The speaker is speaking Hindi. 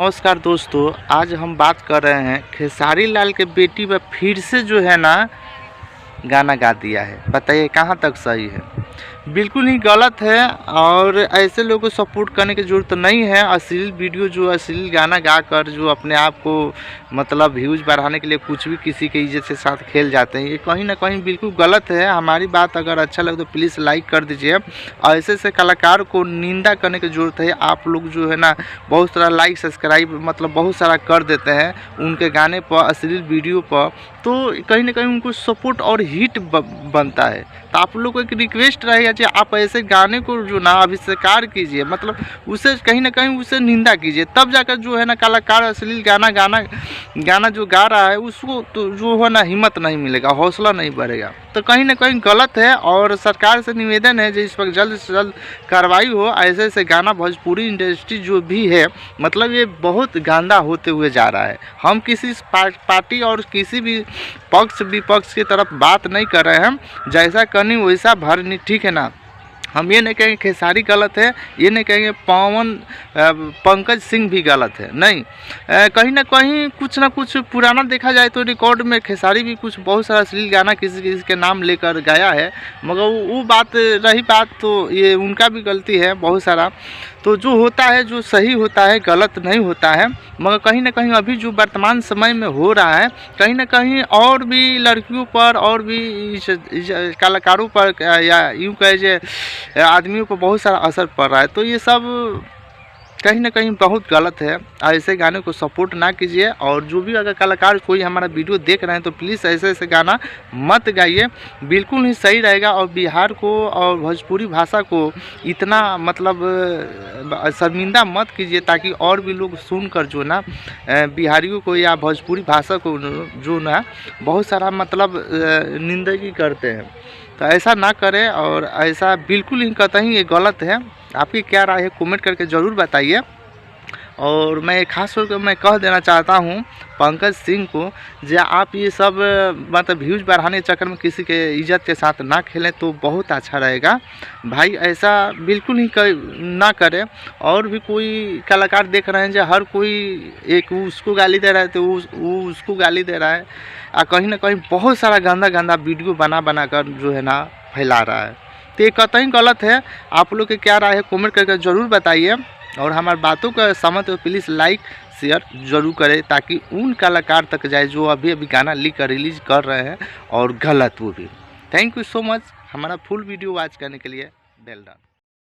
नमस्कार दोस्तों, आज हम बात कर रहे हैं खेसारी लाल के बेटी पर फिर से जो है ना गाना गा दिया है। बताइए कहाँ तक सही है? बिल्कुल ही गलत है और ऐसे लोगों को सपोर्ट करने की ज़रूरत नहीं है। अश्लील वीडियो जो अश्लील गाना गाकर जो अपने आप को मतलब व्यूज़ बढ़ाने के लिए कुछ भी किसी के इज्जत के साथ खेल जाते हैं, ये कहीं ना कहीं बिल्कुल गलत है। हमारी बात अगर अच्छा लगे तो प्लीज़ लाइक कर दीजिए। ऐसे से कलाकार को निंदा करने की ज़रूरत है। आप लोग जो है ना बहुत सारा लाइक सब्सक्राइब मतलब बहुत सारा कर देते हैं उनके गाने पर, अश्लील वीडियो पर, तो कहीं ना कहीं उनको सपोर्ट और हिट बनता है। तो आप लोग को एक रिक्वेस्ट रहेगा कि आप ऐसे गाने को जो ना आविष्कार कीजिए, मतलब उसे कहीं ना कहीं उसे निंदा कीजिए, तब जाकर जो है ना कलाकार अश्लील गाना जो गा रहा है उसको तो जो है ना हिम्मत नहीं मिलेगा, हौसला नहीं बढ़ेगा। तो कहीं ना कहीं गलत है और सरकार से निवेदन है कि इस पर जल्द से जल्द कार्रवाई हो। ऐसे ऐसे गाना भोजपुरी इंडस्ट्री जो भी है मतलब ये बहुत गंदा होते हुए जा रहा है। हम किसी पार्टी और किसी भी पक्ष विपक्ष की तरफ बात नहीं कर रहे हैं, जैसा करनी वैसा भरनी, ठीक है ना। हम ये नहीं कहेंगे खेसारी गलत है, ये नहीं कहेंगे पंकज सिंह भी गलत है, नहीं। कहीं ना कहीं कुछ ना कुछ पुराना देखा जाए तो रिकॉर्ड में खेसारी भी कुछ बहुत सारा अश्लील गाना किसी किसी के नाम लेकर गाया है, मगर वो बात रही बात तो ये उनका भी गलती है बहुत सारा। तो जो होता है जो सही होता है गलत नहीं होता है, मगर कहीं ना कहीं अभी जो वर्तमान समय में हो रहा है कहीं ना कहीं और भी लड़कियों पर और भी कलाकारों पर या यूँ कहे आदमियों पर बहुत सारा असर पड़ रहा है। तो ये सब कहीं ना कहीं बहुत गलत है। ऐसे गाने को सपोर्ट ना कीजिए और जो भी अगर कलाकार कोई हमारा वीडियो देख रहे हैं तो प्लीज़ ऐसे ऐसे गाना मत गाइए, बिल्कुल ही सही रहेगा। और बिहार को और भोजपुरी भाषा को इतना मतलब शर्मिंदा मत कीजिए ताकि और भी लोग सुनकर जो ना बिहारियों को या भोजपुरी भाषा को जो ना बहुत सारा मतलब निंदगी करते हैं। तो ऐसा ना करें और ऐसा बिल्कुल ही कतई ये गलत है। आपकी क्या राय है कमेंट करके ज़रूर बताइए। और मैं खास तौर पर मैं कह देना चाहता हूँ पंकज सिंह को जो आप ये सब मतलब व्यूज़ बढ़ाने के चक्कर में किसी के इज्जत के साथ ना खेलें तो बहुत अच्छा रहेगा भाई। ऐसा बिल्कुल ही ना करें। और भी कोई कलाकार देख रहे हैं जो हर कोई एक उसको गाली दे रहा है तो वो उसको गाली दे रहा है और कहीं ना कहीं बहुत सारा गंदा वीडियो बना कर जो है ना फैला रहा है। तो ये कतई गलत है। आप लोग के क्या राय है कमेंट करके ज़रूर बताइए और हमारी बातों का समझ तो प्लीज़ लाइक शेयर ज़रूर करें ताकि उन कलाकार तक जाए जो अभी गाना लिख कर रिलीज़ कर रहे हैं और गलत वो भी। थैंक यू सो मच हमारा फुल वीडियो वॉच करने के लिए। Well done.